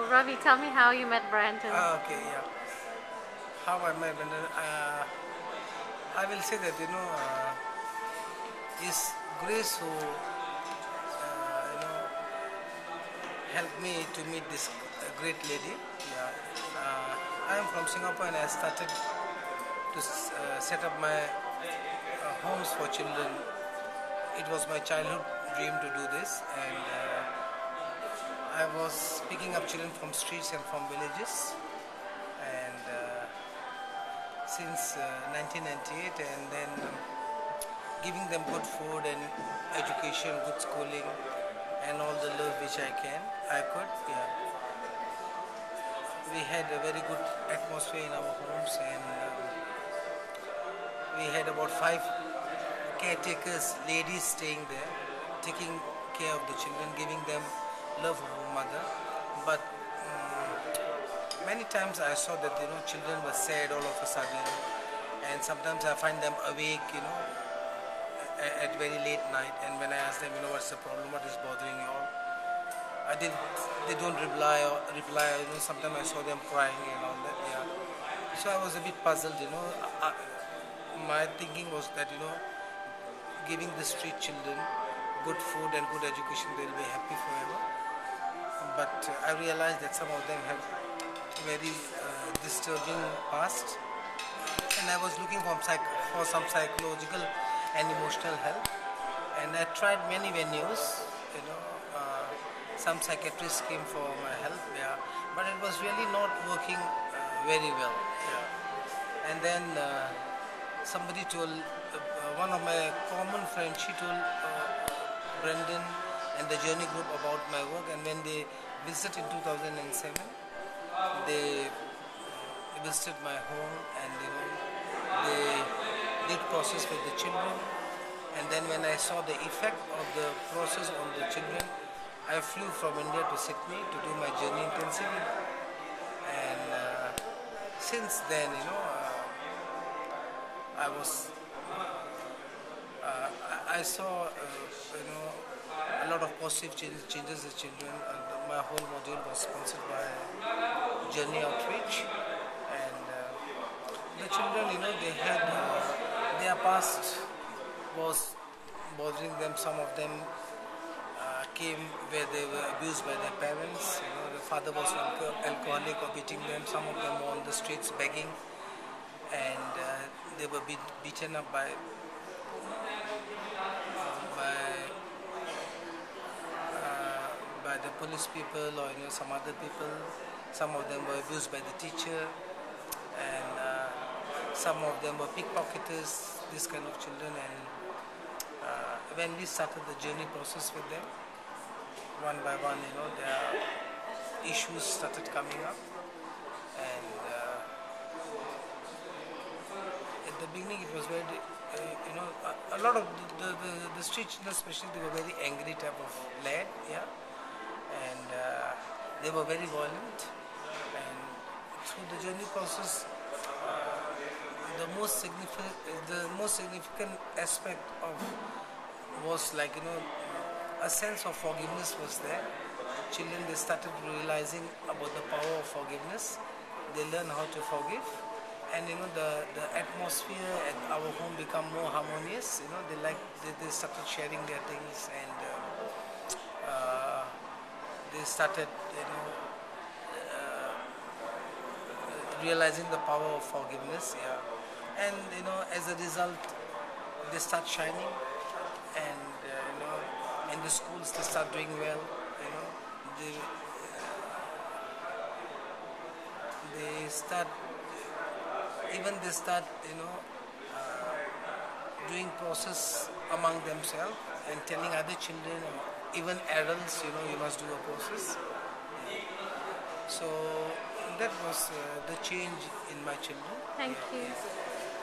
Ravi, tell me how you met Brandon. Okay, yeah. How I met Brendan? I will say that is Grace who helped me to meet this great lady. Yeah. I am from Singapore and I started to set up my homes for children. It was my childhood dream to do this, and I was picking up children from streets and from villages, and since 1998, and then giving them good food and education, good schooling, and all the love which I could. Yeah, we had a very good atmosphere in our homes, and we had about 5 caretakers, ladies staying there, taking care of the children, giving them love of a mother. But many times I saw that children were sad all of a sudden, and sometimes I find them awake, at very late night. And when I ask them, what's the problem, what is bothering you all, they don't reply. Sometimes I saw them crying and all that. Yeah. So I was a bit puzzled. My thinking was that giving the street children good food and good education, they'll be happy forever. But I realized that some of them have very disturbing past, and I was looking for some psychological and emotional help, and I tried many venues. Some psychiatrists came for my help, yeah, but it was really not working very well. Yeah. And then somebody told, one of my common friends, she told Brendan and the Journey Group about my work, and when they visited in 2007, they visited my home, and they did process with the children. And then when I saw the effect of the process on the children, I flew from India to Sydney to do my journey intensively. And since then, I was, I saw, a lot of positive changes in children. My whole module was sponsored by Journey Outreach, and the children, they had their past was bothering them. Some of them came where they were abused by their parents. The father was alcoholic or beating them. Some of them were on the streets begging, and they were beaten up by the police people, or some other people. Some of them were abused by the teacher, and some of them were pickpocketers, this kind of children. And when we started the journey process with them, one by one, their issues started coming up. And at the beginning it was very, a lot of the street children especially, they were very angry type of lad, yeah. And they were very violent. And through the journey process, the most significant aspect of was like a sense of forgiveness was there. Children, they started realizing about the power of forgiveness. They learn how to forgive, and the atmosphere at our home become more harmonious. They started sharing their things, and they started realizing the power of forgiveness. Yeah. And as a result, they start shining, and in the schools they start doing well. They start doing process among themselves and telling other children, even adults, you must do a process. So that was the change in my children. Thank you.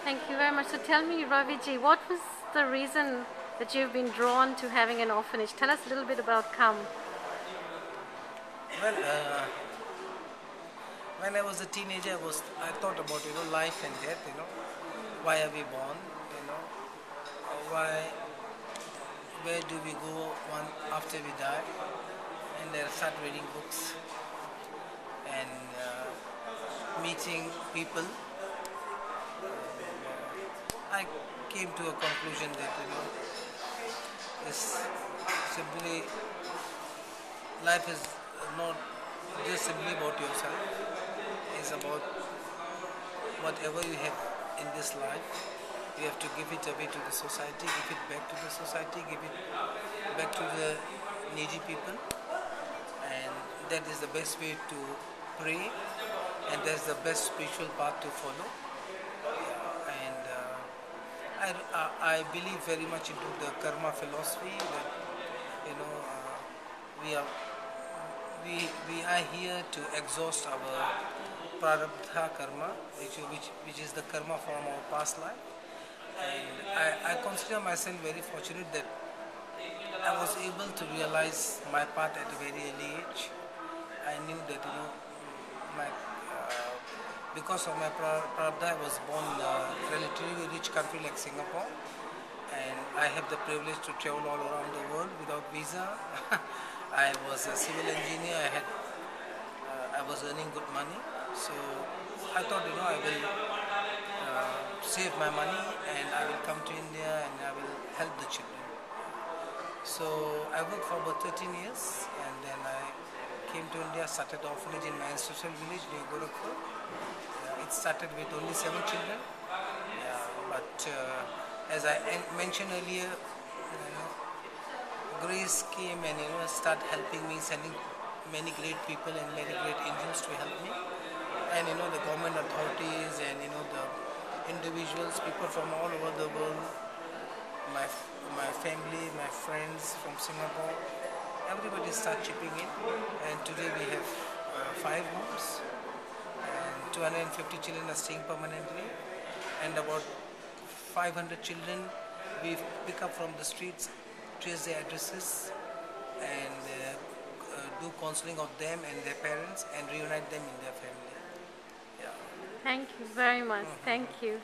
Thank you very much. So tell me, Ravi ji, what was the reason that you've been drawn to having an orphanage? Tell us a little bit about Come. Well, when I was a teenager, I thought about life and death. Why are we born? Where do we go after we die? And I start reading books. and meeting people, I came to a conclusion that it's simply life is not just simply about yourself. It's about whatever you have in this life. You have to give it away to the society, give it back to the society, give it back to the needy people, and that is the best way to pray, and that's the best spiritual path to follow. And I believe very much into the karma philosophy that we are we are here to exhaust our prarabdha karma, which is the karma from our past life. And I consider myself very fortunate that I was able to realize my path at a very early age. I knew that my because of my prarabdha, I was born in a relatively rich country like Singapore, and I have the privilege to travel all around the world without visa. I was a civil engineer. I was earning good money, so I thought I will save my money and I will come to India and I will help the children. So I worked for about 13 years, and then I came to India, started the orphanage in my ancestral village near Gorakhpur. It started with only 7 children, but as I mentioned earlier, grace came and start helping me, sending many great people and many great angels to help me, and the government authorities and the individuals, people from all over the world, my my family, my friends from Singapore, everybody start chipping in, and today we have 5 homes, and 250 children are staying permanently, and about 500 children we pick up from the streets, trace their addresses, and do counseling of them and their parents and reunite them in their family. Yeah. Thank you very much. Thank you.